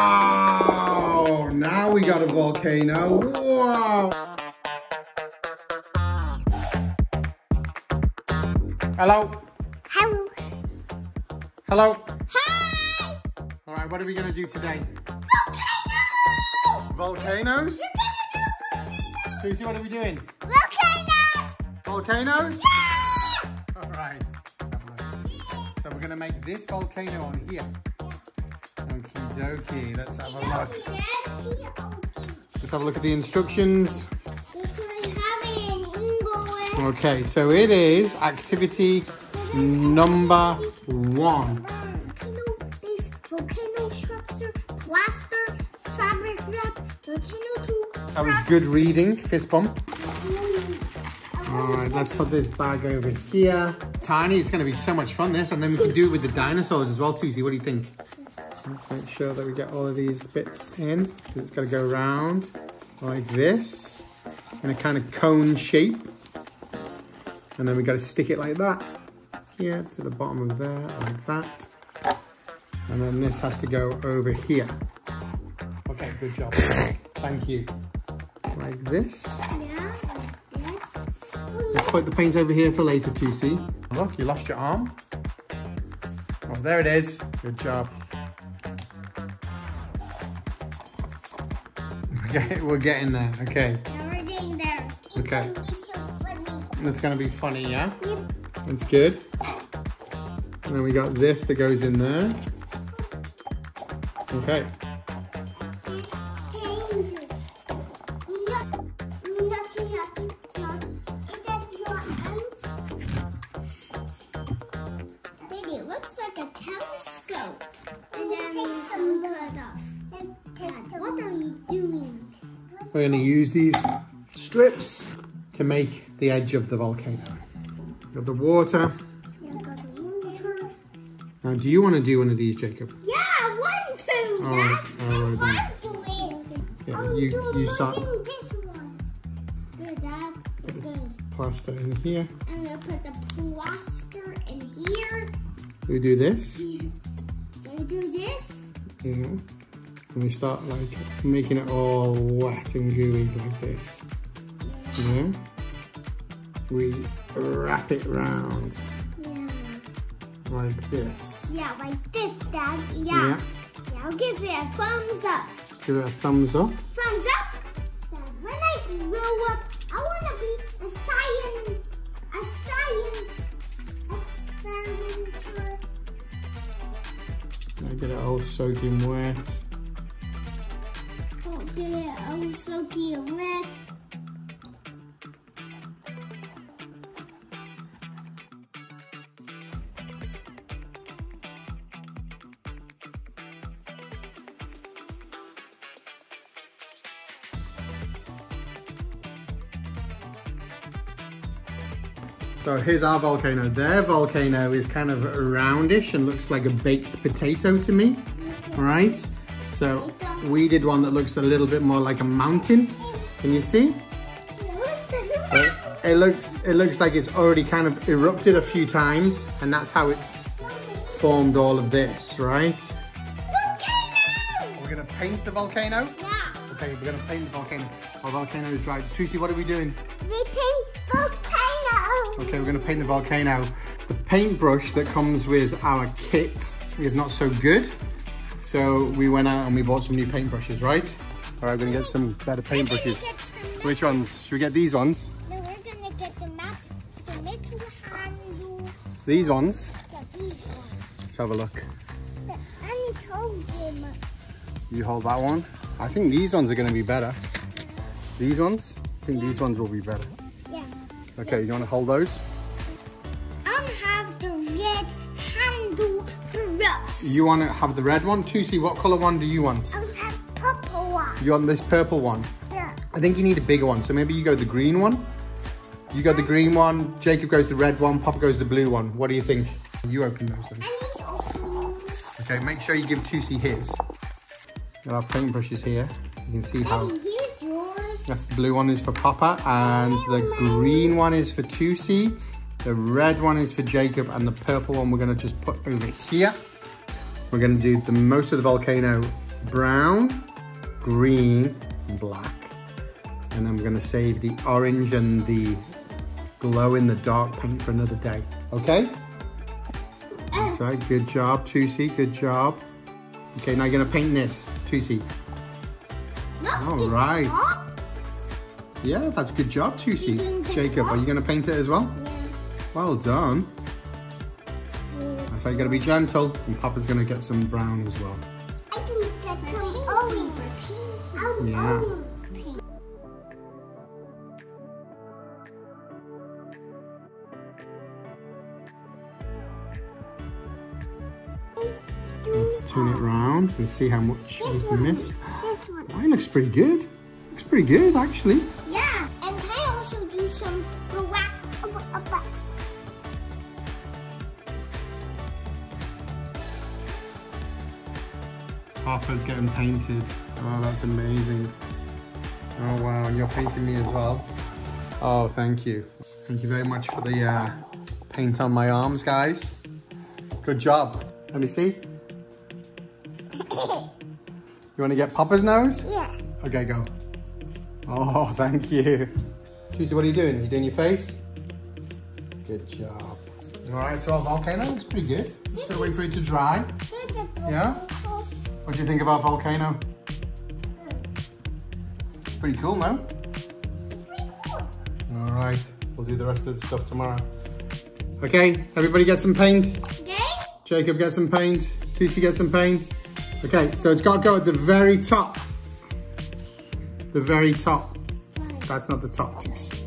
Wow! Now we got a volcano. Wow! Hello. Hello. Hello. Hi. All right, what are we going to do today? Volcanoes. Volcanoes? Lucy, what are we doing? Volcanoes. Volcanoes? Yeah. All right. So we're going to make this volcano on here. Okie dokie. Let's have a look. Let's have a look at the instructions. Okay, so it is activity number 1. Volcano structure, plaster, fabric wrap, volcano 2. That was good reading. Fist bump. All right, let's put this bag over here. Tiny, it's going to be so much fun, this. And then we can do it with the dinosaurs as well, Tuesday. What do you think? Let's make sure that we get all of these bits in. Because it's got to go around like this in a kind of cone shape. And then we got to stick it like that. Here to the bottom of there, like that. And then this has to go over here. Okay, good job. Thank you. Like this. Yeah. Let's put the paint over here for later to see. Look, you lost your arm. Oh, there it is. Good job. Okay, we're getting there. Okay. Now we're getting there. Okay. It's so funny. It's going to be funny, yeah? Yep. That's good. And then we got this that goes in there. Okay. Daddy, it looks like a telescope. And then some cut off. Dad, what are you doing? We're going to use these strips to make the edge of the volcano. Got the water. Yeah, got the water. Now, do you want to do one of these, Jacob? Yeah, I want to, All Dad. right, all right, I want to it. Yeah, I'm you doing start. this one. Good, Dad. Good. Plaster in here. I'm gonna put the plaster in here. We do this. Yeah. So we do this. Yeah. And we start like making it all wet and gooey like this. Yeah. We wrap it round Yeah. like this. Yeah, like this, Dad. Yeah. Yeah. Yeah, I'll give it a thumbs up. Give it a thumbs up. Thumbs up. Dad, when I grow up, I want to be a science experimenter. I get it all soaking wet. Oh, yeah, I'm soaking wet. So here's our volcano. Their volcano is kind of roundish and looks like a baked potato to me. All right. So we did one that looks a little bit more like a mountain. Can you see? It looks like it's already kind of erupted a few times, and that's how it's formed all of this, right? Volcano! We're gonna paint the volcano. Yeah. Okay, we're gonna paint the volcano. Our volcano is dry. Tusi, what are we doing? We paint volcano. Okay, we're gonna paint the volcano. The paintbrush that comes with our kit is not so good. So we went out and we bought some new paintbrushes, right? All right, we're gonna get some better paintbrushes. Which ones? Should we get these ones? No, we're gonna get the metal handle. These ones? Yeah, these ones. Let's have a look. I told him. You hold that one. I think these ones are gonna be better. These ones? I think these ones will be better. Yeah. Okay, you wanna hold those? I'll have the red handle for us. You wanna have the red one? Tusi, what color one do you want? I'll have purple one. You want this purple one? Yeah. I think you need a bigger one, so maybe you go the green one. You go the green one, Jacob goes the red one, Papa goes the blue one. What do you think? You open those then. I need to open. Okay, make sure you give Tusi his. Got our paintbrushes here. You can see how. Daddy, here's yours. That's the blue one is for Papa, and the green one is for Tusi. The red one is for Jacob, and the purple one we're gonna just put over here. We're going to do the most of the volcano brown, green, and black. And then we're going to save the orange and the glow in the dark paint for another day. Okay? That's right. Good job, Tusi. Good job. Okay, now you're going to paint this, Tusi. All right. Yeah, that's a good job, Tusi. Jacob, are you going to paint it as well? Yeah. Well done. I thought you're going to be gentle, and Papa's going to get some brown as well. I can get some orange. Yeah. Let's turn it around and see how much we've missed. This one. Mine looks pretty good. Looks pretty good, actually. Yeah, and can I also do some black? Papa's getting painted. Oh, that's amazing. Oh, wow. And you're painting me as well. Oh, thank you. Thank you very much for the paint on my arms, guys. Good job. Let me see. You want to get Papa's nose? Yeah. Okay, go. Oh, thank you. Tusi, what are you doing? You doing your face? Good job. All right, so our volcano looks pretty good. Just gotta wait for it to dry. Yeah? What do you think of our volcano? Pretty cool, no? Pretty cool. All right, we'll do the rest of the stuff tomorrow. Okay, everybody get some paint. Okay. Jacob, get some paint. Tusi, get some paint. Okay, so it's got to go at the very top. The very top. Right. That's not the top, Tusi.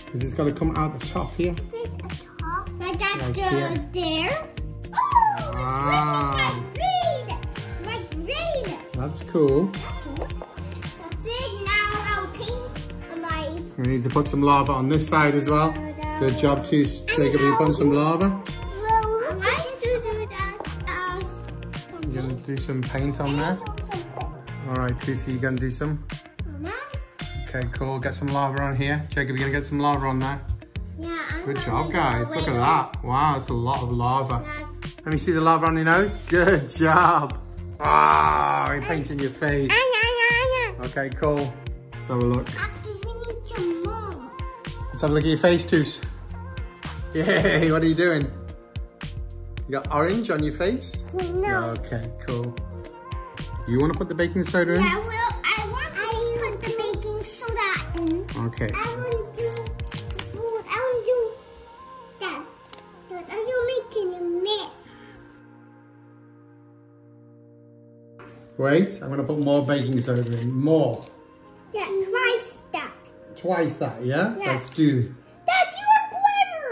Because it's got to come out the top here. This a top. Like that's Right the there. Oh, Wow. like green. That's cool. That's it. Now I'll paint my. We need to put some lava on this side as well. Good job, Tusi. Jacob, you put some lava. Well, I like to do that as. You're going to do some paint on there. All right, Tusi, you're going to do some? Okay, cool. Get some lava on here. Jacob, you're going to get some lava on there. Yeah, I'm Good gonna job, go guys. Look at that. Wow, that's a lot of lava. That's... Let me see the lava on your nose. Good job. Wow, you're painting your face. Okay, cool. Let's have a look. We need some more. Let's have a look at your face, Toos. Yay, what are you doing? You got orange on your face? No. Okay, cool. You want to put the baking soda in? Yeah, well, I want to put the baking soda in. Okay. I want to do that. Are you making a mess? Wait, I'm going to put more baking soda in. More. Yeah, twice that. Twice that, yeah? Yes. Let's do... Dad, you are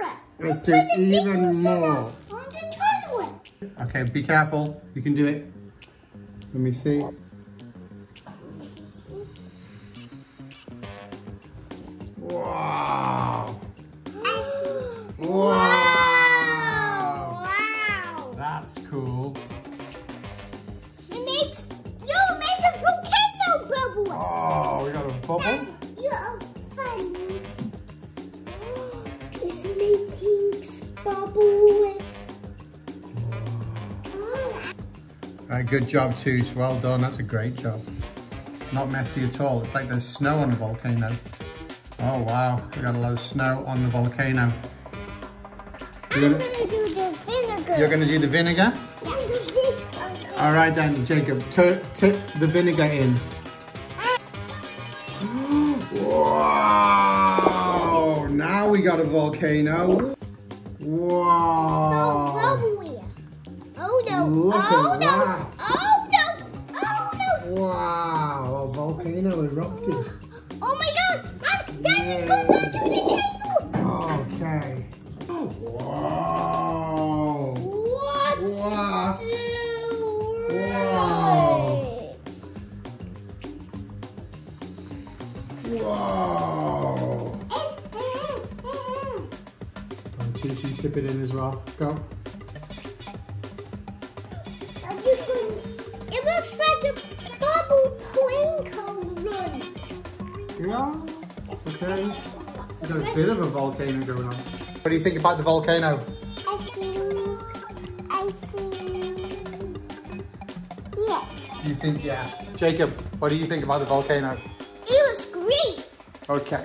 clever. Let's do Put the even baking soda more. on the toilet. Okay, be careful. You can do it. Let me see. Wow. Wow. Wow. That's cool. It makes a volcano bubble. Oh, we got a bubble. You're funny. It's making bubbles. Right, good job, Toos. Well done. That's a great job. Not messy at all. It's like there's snow on a volcano. Oh, wow. We got a lot of snow on the volcano. I'm gonna do the vinegar. You're going to do the vinegar? Yeah. All right then, Jacob. Tip the vinegar in. Wow! Now we got a volcano. Wow! So bubbly. Oh no! Look Oh at no! that. Oh no! Oh no! Wow! A volcano erupted. Oh my God! Daddy's going down to the table. Okay. Wow! What? What? Wow! And Tusi, tip it in as well. Go. It looks like a bubble twinkle run. Yeah. Okay. There's a bit of a volcano going on. What do you think about the volcano? I think You think, yeah. Jacob, what do you think about the volcano? It was great. Okay.